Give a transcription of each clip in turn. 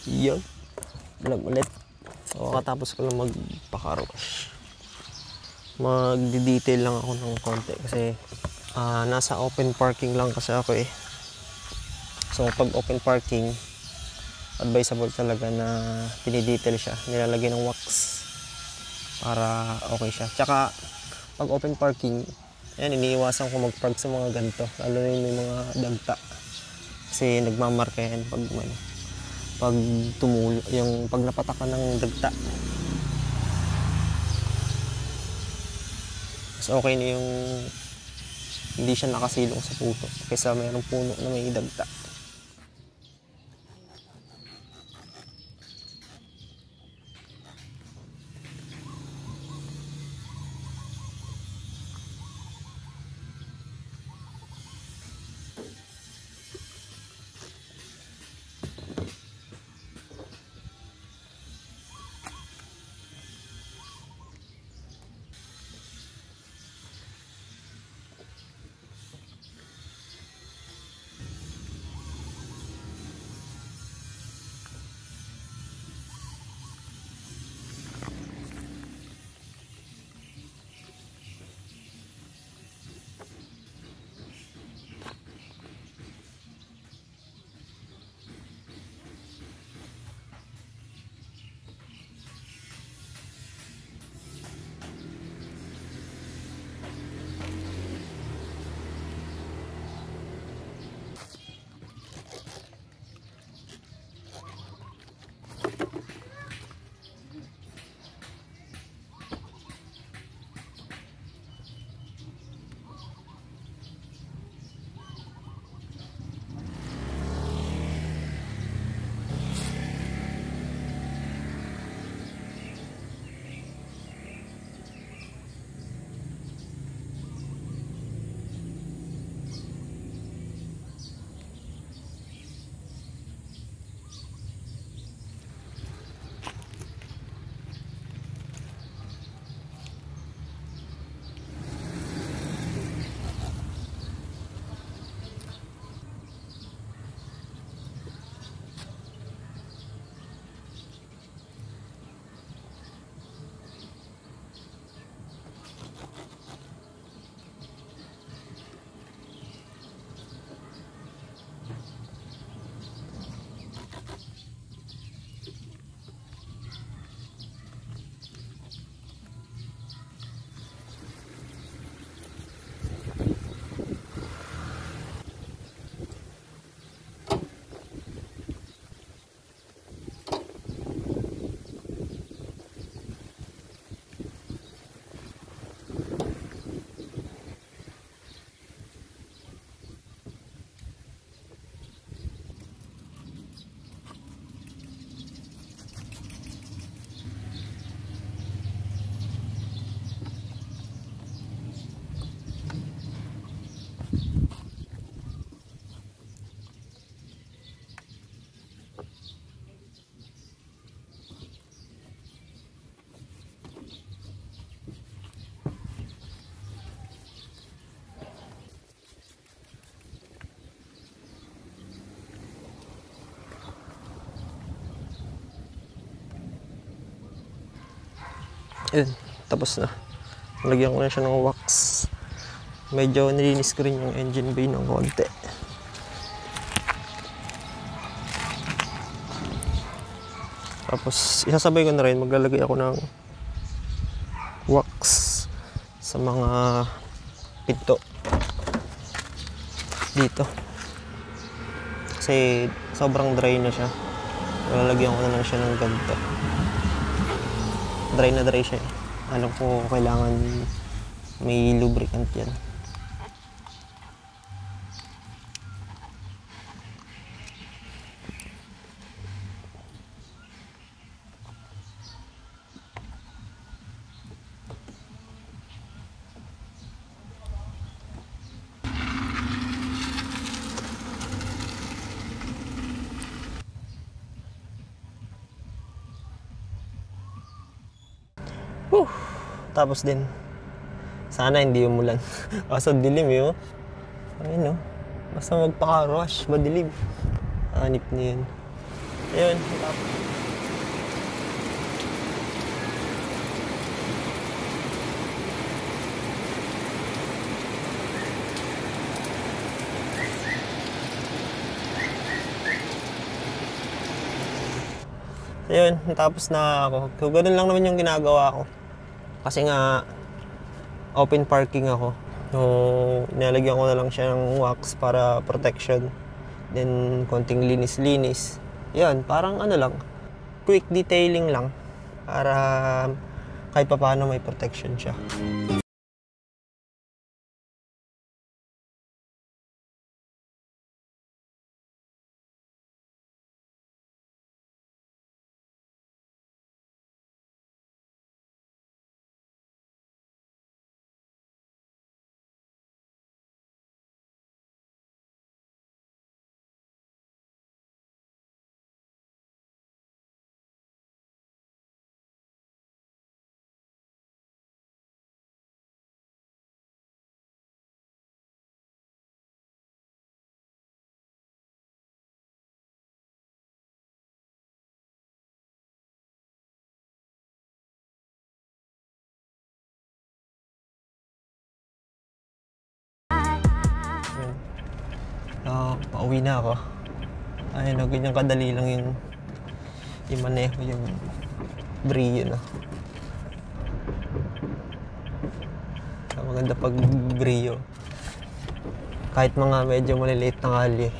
Yun, vlog ulit. So, katapos ko lang magpa-car-wash. Magdi-detail lang ako ng konti kasi nasa open parking lang kasi ako eh. So, pag open parking, advisable talaga na pinidetail siya. Nilalagay ng wax para okay siya. Tsaka, pag open parking, yan, iniiwasan ko mag-park sa mga ganito. Lalo na yung may mga dagta. Kasi nagmamarka yan pag tumulo, yung pag napatakan ng dagta. Mas okay na yung hindi siya nakasilong sa puno kaysa mayroong puno na may dagta. Yun, tapos na. Nalagyan ko na siya ng wax. Medyo nilinis ko rin yung engine bay ng konti. Tapos isasabay ko na rin, maglalagay ako ng wax sa mga pinto dito. Kasi sobrang dry na siya. Lalagyan ko na lang siya ng ganito. Dry na dry siya eh. Alam ko kailangan may lubricant yan. matatapos din. Sana hindi umulan. Kaso dilim eh, oh. Ayun, oh. Basta magpaka-rush, madilim. Hanip na yun. Ayun, tapos. Ayun, tapos na ako. So, ganun lang naman yung ginagawa ko. Kasi nga, open parking ako. So, nilalagyan ko na lang siya ng wax para protection. Then, konting linis-linis. Yan, parang ano lang, quick detailing lang. Para kahit pa paano may protection siya. Pauwi na ako. Ayun, ganyan kadali lang yung maneho, yung Brio, no? So, maganda pag Brio. Kahit mga medyo maliliit na kalye,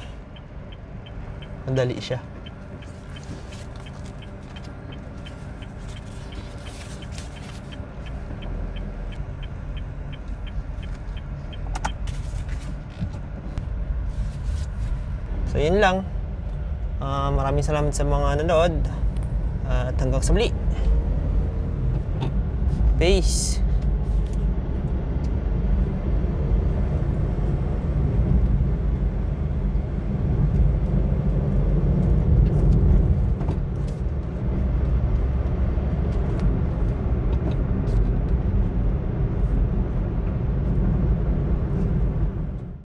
madali siya. So yun lang. Maraming salamat sa mga nanood. At hanggang sa muli. Peace.